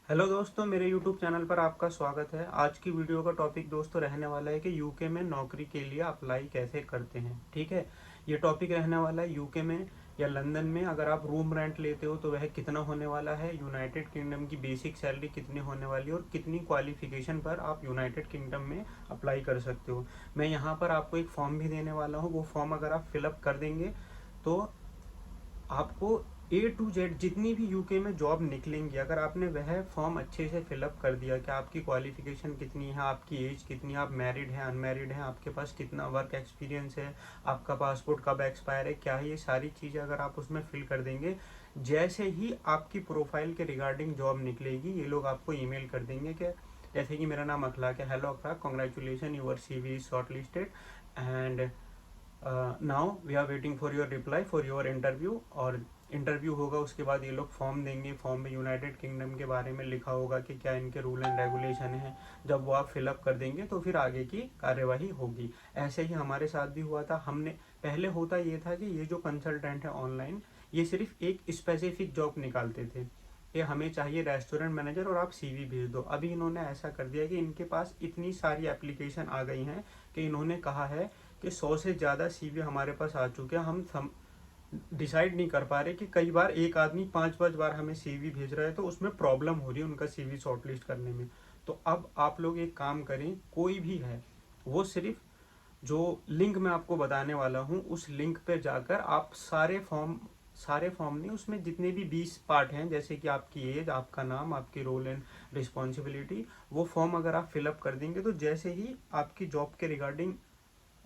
Hello दोस्तों, मेरे YouTube channel पर आपका स्वागत है। आज की वीडियो का टॉपिक दोस्तों रहने वाला है कि यूके में नौकरी के लिए अप्लाई कैसे करते हैं। ठीक है, ये टॉपिक रहने वाला है यूके में या लंदन में अगर आप रूम रेंट लेते हो तो वह कितना होने वाला है, यूनाइटेड किंगडम की बेसिक सैलरी कितनी होने वाली है और कितनी क्वालिफिकेशन पर आप यूनाइटेड किंगडम में अप्लाई कर सकते हो। मैं यहाँ पर आपको एक फॉर्म भी देने वाला हूँ। वो फॉर्म अगर आप फिलअप कर देंगे तो आपको A to Z जितनी भी यूके में जॉब निकलेंगी, अगर आपने वह फॉर्म अच्छे से फिलअप कर दिया कि आपकी क्वालिफिकेशन कितनी है, आपकी एज कितनी है, आप मैरिड हैं अनमैरिड हैं, आपके पास कितना वर्क एक्सपीरियंस है, आपका पासपोर्ट कब एक्सपायर है, क्या है, ये सारी चीज़ें अगर आप उसमें फिल कर देंगे, जैसे ही आपकी प्रोफाइल के रिगार्डिंग जॉब निकलेगी ये लोग आपको ईमेल कर देंगे कि जैसे कि मेरा नाम अखलाक है, hello Akhlaq, congratulations, your CV is shortlisted and now we are waiting for your reply for your interview. और इंटरव्यू होगा, उसके बाद ये लोग फॉर्म देंगे। फॉर्म में यूनाइटेड किंगडम के बारे में लिखा होगा कि क्या इनके रूल एंड रेगुलेशन है। जब वो आप फिलअप कर देंगे तो फिर आगे की कार्यवाही होगी। ऐसे ही हमारे साथ भी हुआ था। हमने पहले होता ये था कि ये जो कंसल्टेंट है ऑनलाइन, ये सिर्फ एक स्पेसिफिक जॉब निकालते थे कि हमें चाहिए रेस्टोरेंट मैनेजर और आप CV भेज दो। अभी इन्होंने ऐसा कर दिया कि इनके पास इतनी सारी एप्लीकेशन आ गई हैं कि इन्होंने कहा है कि 100 से ज़्यादा CV हमारे पास आ चुके हैं। हम डिसाइड नहीं कर पा रहे कि कई बार एक आदमी 5-5 बार हमें CV भेज रहा है, तो उसमें प्रॉब्लम हो रही है उनका CV शॉर्टलिस्ट करने में। तो अब आप लोग एक काम करें, कोई भी है वो सिर्फ जो लिंक मैं आपको बताने वाला हूँ उस लिंक पे जाकर आप सारे फॉर्म नहीं, उसमें जितने भी 20 पार्ट हैं, जैसे कि आपकी एज, आपका नाम, आपकी रोल एंड रिस्पॉन्सिबिलिटी, वो फॉर्म अगर आप फिलअप कर देंगे तो जैसे ही आपकी जॉब के रिगार्डिंग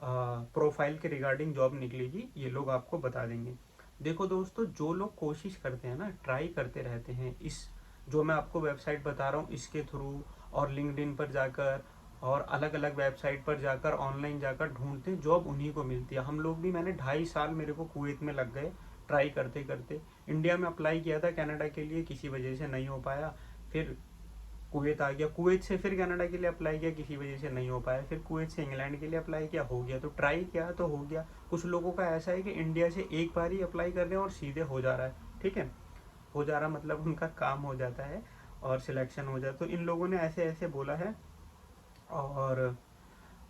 प्रोफाइल के रिगार्डिंग जॉब निकलेगी ये लोग आपको बता देंगे। देखो दोस्तों, जो लोग कोशिश करते हैं ना, ट्राई करते रहते हैं इस जो मैं आपको वेबसाइट बता रहा हूँ इसके थ्रू, और लिंक्डइन पर जाकर और अलग अलग वेबसाइट पर जाकर ऑनलाइन जाकर ढूंढते हैं, जॉब उन्हीं को मिलती है। हम लोग भी, मैंने 2.5 साल मेरे को कुवैत में लग गए ट्राई करते करते। इंडिया में अप्लाई किया था कनाडा के लिए, किसी वजह से नहीं हो पाया। फिर कुवैत आ गया, कुवैत से फिर कनाडा के लिए अप्लाई किया, किसी वजह से नहीं हो पाया। फिर कुवैत से इंग्लैंड के लिए अप्लाई किया, हो गया। तो ट्राई किया तो हो गया। कुछ लोगों का ऐसा है कि इंडिया से एक बार ही अप्लाई कर रहे हैं और सीधे हो जा रहा है। ठीक है, हो जा रहा मतलब उनका काम हो जाता है और सिलेक्शन हो जाता है। तो इन लोगों ने ऐसे ऐसे बोला है। और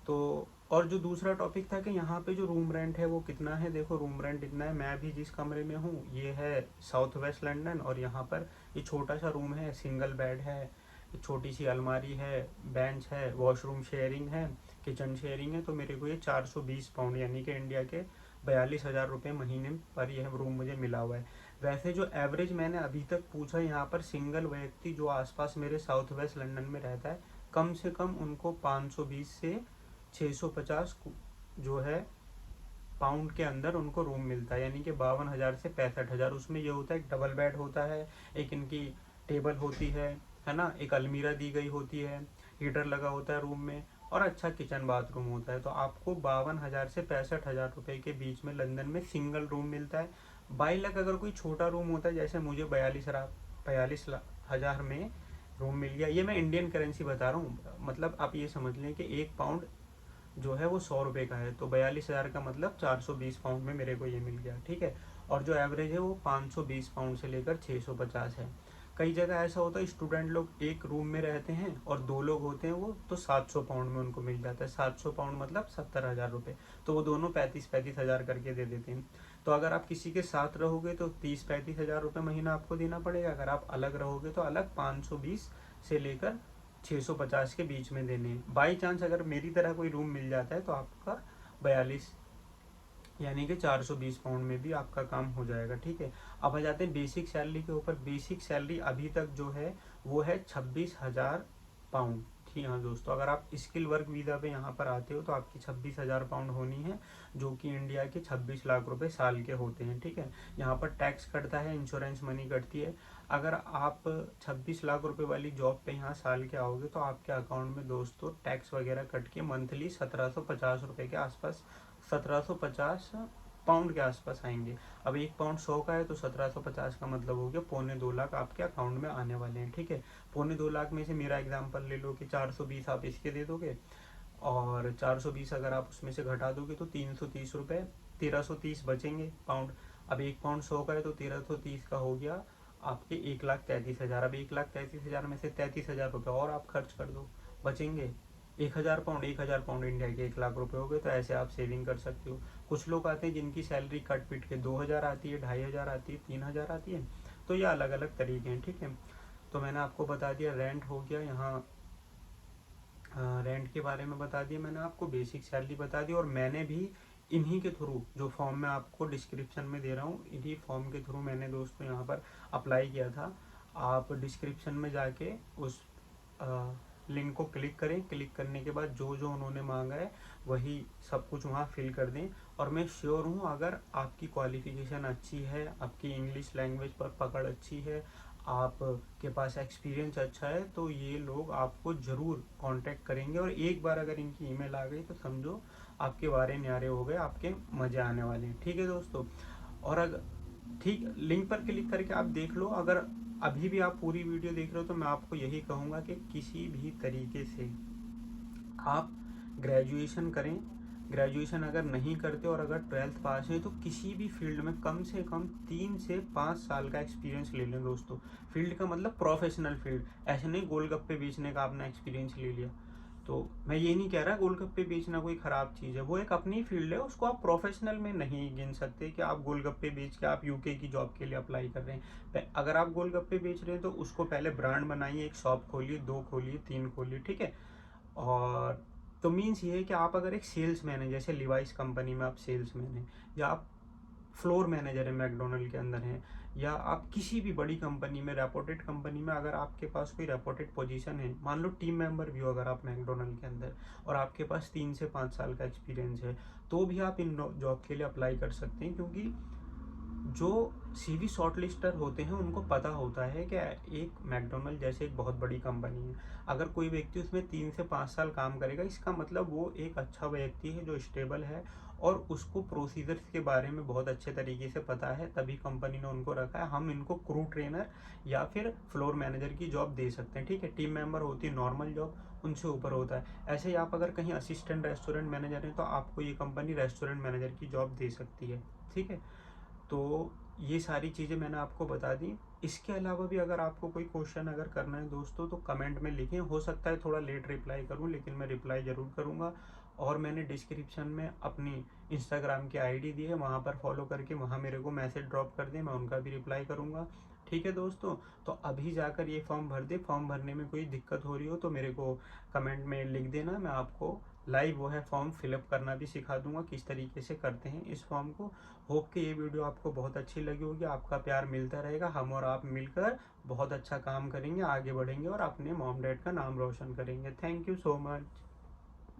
तो और जो दूसरा टॉपिक था कि यहाँ पे जो रूम रेंट है वो कितना है। देखो, रूम रेंट इतना है। मैं भी जिस कमरे में हूँ ये है साउथ वेस्ट लंदन, और यहाँ पर ये छोटा सा रूम है, सिंगल बेड है, छोटी सी अलमारी है, बेंच है, वॉशरूम शेयरिंग है, किचन शेयरिंग है। तो मेरे को ये 420 पाउंड यानी कि इंडिया के 42,000 रुपये महीने पर यह रूम मुझे मिला हुआ है। वैसे जो एवरेज मैंने अभी तक पूछा, यहाँ पर सिंगल व्यक्ति जो आसपास मेरे साउथ वेस्ट लंदन में रहता है, कम से कम उनको 520 से 650 जो है पाउंड के अंदर उनको रूम मिलता है, यानी कि 52,000 से 65,000। उसमें ये होता है, एक डबल बेड होता है, एक इनकी टेबल होती है ना, एक अलमीरा दी गई होती है, हीटर लगा होता है रूम में, और अच्छा किचन बाथरूम होता है। तो आपको 52,000 से 65,000 रुपये के बीच में लंदन में सिंगल रूम मिलता है। 22 लाख अगर कोई छोटा रूम होता है, जैसे मुझे 42,000 में रूम मिल गया। ये मैं इंडियन करेंसी बता रहा हूँ, मतलब आप ये समझ लें कि 1 पाउंड जो है वो 100 रुपये का है, तो 42,000 का मतलब 420 पाउंड में मेरे को ये मिल गया। ठीक है, और जो एवरेज है वो 520 पाउंड से लेकर 650 है। कई जगह ऐसा होता है स्टूडेंट लोग एक रूम में रहते हैं और 2 लोग होते हैं, वो तो 700 पाउंड में उनको मिल जाता है। 700 पाउंड मतलब 70,000 रुपये। तो वो दोनों 35-35 हज़ार करके दे देते हैं। तो अगर आप किसी के साथ रहोगे तो 30-35 हज़ार रुपये महीना आपको देना पड़ेगा। अगर आप अलग रहोगे तो अलग 520 से लेकर 650 के बीच में देने हैं। बाई चांस अगर मेरी तरह कोई रूम मिल जाता है तो आपका 42 यानी कि 420 पाउंड में भी आपका काम हो जाएगा। ठीक है, अब आ जाते हैं बेसिक सैलरी के ऊपर। बेसिक सैलरी अभी तक जो है वो है 26,000 पाउंड। ठीक है, हाँ दोस्तों, अगर आप स्किल वर्क वीज़ा पे यहाँ पर आते हो तो आपकी 26,000 पाउंड होनी है, जो कि इंडिया के 26 लाख रुपए साल के होते हैं। ठीक है, यहाँ पर टैक्स कटता है, इंश्योरेंस मनी कटती है। अगर आप 26 लाख रुपए वाली जॉब पे यहाँ साल के आओगे तो आपके अकाउंट में दोस्तों टैक्स वगैरह कट के मंथली 1,750 रुपये के आसपास, 1,750 पाउंड के आसपास आएंगे। अब 1 पाउंड 100 का है तो 1,750 का मतलब हो गया 2.25 लाख आपके अकाउंट में आने वाले हैं। ठीक है, 2.25 लाख में से मेरा एग्जांपल ले लो कि 420 आप इसके दे दोगे, और 420 अगर आप उसमें से घटा दोगे तो 330 रुपये, 1,330 बचेंगे पाउंड। अब 1 पाउंड 100 का है तो 1,330 का हो गया आपके 1,33,000। अब 1,33,000 में से 33,000 रुपये और आप खर्च कर दो, बचेंगे 1,000 पाउंड। 1,000 पाउंड इंडिया के 1,00,000 रुपये हो गए। तो ऐसे आप सेविंग कर सकते हो। कुछ लोग आते हैं जिनकी सैलरी कट पिट के 2,000 आती है, 2,500 आती है, 3,000 आती है। तो ये अलग अलग तरीके हैं, ठीक है। तो मैंने आपको बता दिया रेंट हो गया यहाँ, रेंट के बारे में बता दिया मैंने आपको, बेसिक सैलरी बता दी। और मैंने भी इन्हीं के थ्रू, जो फॉर्म मैं आपको डिस्क्रिप्शन में दे रहा हूँ, इन्हीं फॉर्म के थ्रू मैंने दोस्तों यहाँ पर अप्लाई किया था। आप डिस्क्रिप्शन में जाके उस लिंक को क्लिक करें। क्लिक करने के बाद जो जो उन्होंने मांगा है वही सब कुछ वहाँ फिल कर दें। और मैं श्योर हूँ अगर आपकी क्वालिफ़िकेशन अच्छी है, आपकी इंग्लिश लैंग्वेज पर पकड़ अच्छी है, आपके पास एक्सपीरियंस अच्छा है, तो ये लोग आपको ज़रूर कांटेक्ट करेंगे। और एक बार अगर इनकी ईमेल आ गई तो समझो आपके वारे न्यारे हो गए, आपके मज़े आने वाले हैं, ठीक है दोस्तों। और अगर ठीक लिंक पर क्लिक करके आप देख लो। अगर अभी भी आप पूरी वीडियो देख रहे हो तो मैं आपको यही कहूँगा कि किसी भी तरीके से आप ग्रेजुएशन करें। ग्रेजुएशन अगर नहीं करते और अगर 12th पास है तो किसी भी फील्ड में कम से कम 3 से 5 साल का एक्सपीरियंस ले लें दोस्तों। फील्ड का मतलब प्रोफेशनल फील्ड, ऐसे नहीं गोलगप्पे बेचने का आपने एक्सपीरियंस ले लिया। तो मैं ये नहीं कह रहा गोलगप्पे बेचना कोई ख़राब चीज़ है, वो एक अपनी फील्ड है, उसको आप प्रोफेशनल में नहीं गिन सकते कि आप गोलगप्पे बेच के आप यूके की जॉब के लिए अप्लाई कर रहे हैं। अगर आप गोलगप्पे बेच रहे हैं तो उसको पहले ब्रांड बनाइए, एक शॉप खोलिए, 2 खोलिए, 3 खोलिए, ठीक है। और तो मीन्स ये है कि आप अगर एक सेल्समैन है, जैसे लिवाइस कंपनी में आप सेल्समैन हैं, या आप फ्लोर मैनेजर है मैकडोनल्ड के अंदर हैं, या आप किसी भी बड़ी कंपनी में, रेपोटेड कंपनी में अगर आपके पास कोई रेपोटेड पोजीशन है, मान लो टीम मेंबर भी हो अगर आप मैकडोनल्ड के अंदर, और आपके पास 3 से 5 साल का एक्सपीरियंस है, तो भी आप इन जॉब के लिए अप्लाई कर सकते हैं। क्योंकि जो सीवी शॉर्टलिस्टर होते हैं उनको पता होता है कि एक मैकडोनल्ड जैसे एक बहुत बड़ी कंपनी है, अगर कोई व्यक्ति उसमें 3 से 5 साल काम करेगा, इसका मतलब वो एक अच्छा व्यक्ति है जो स्टेबल है और उसको प्रोसीजर्स के बारे में बहुत अच्छे तरीके से पता है, तभी कंपनी ने उनको रखा है। हम इनको क्रू ट्रेनर या फिर फ्लोर मैनेजर की जॉब दे सकते हैं, ठीक है। टीम मेंबर होती है नॉर्मल जॉब, उनसे ऊपर होता है। ऐसे ही आप अगर कहीं असिस्टेंट रेस्टोरेंट मैनेजर हैं तो आपको ये कंपनी रेस्टोरेंट मैनेजर की जॉब दे सकती है, ठीक है। तो ये सारी चीज़ें मैंने आपको बता दी। इसके अलावा भी अगर आपको कोई क्वेश्चन अगर करना है दोस्तों तो कमेंट में लिखें। हो सकता है थोड़ा लेट रिप्लाई करूं, लेकिन मैं रिप्लाई ज़रूर करूंगा। और मैंने डिस्क्रिप्शन में अपनी इंस्टाग्राम की आईडी दी है, वहां पर फॉलो करके वहां मेरे को मैसेज ड्रॉप कर दें, मैं उनका भी रिप्लाई करूंगा, ठीक है दोस्तों। तो अभी जाकर ये फॉर्म भर दे। फॉर्म भरने में कोई दिक्कत हो रही हो तो मेरे को कमेंट में लिख देना, मैं आपको लाइव वो है फॉर्म फिलअप करना भी सिखा दूंगा, किस तरीके से करते हैं इस फॉर्म को। होप कि ये वीडियो आपको बहुत अच्छी लगी होगी। आपका प्यार मिलता रहेगा, हम और आप मिलकर बहुत अच्छा काम करेंगे, आगे बढ़ेंगे और अपने मॉम डैड का नाम रोशन करेंगे। Thank you so much.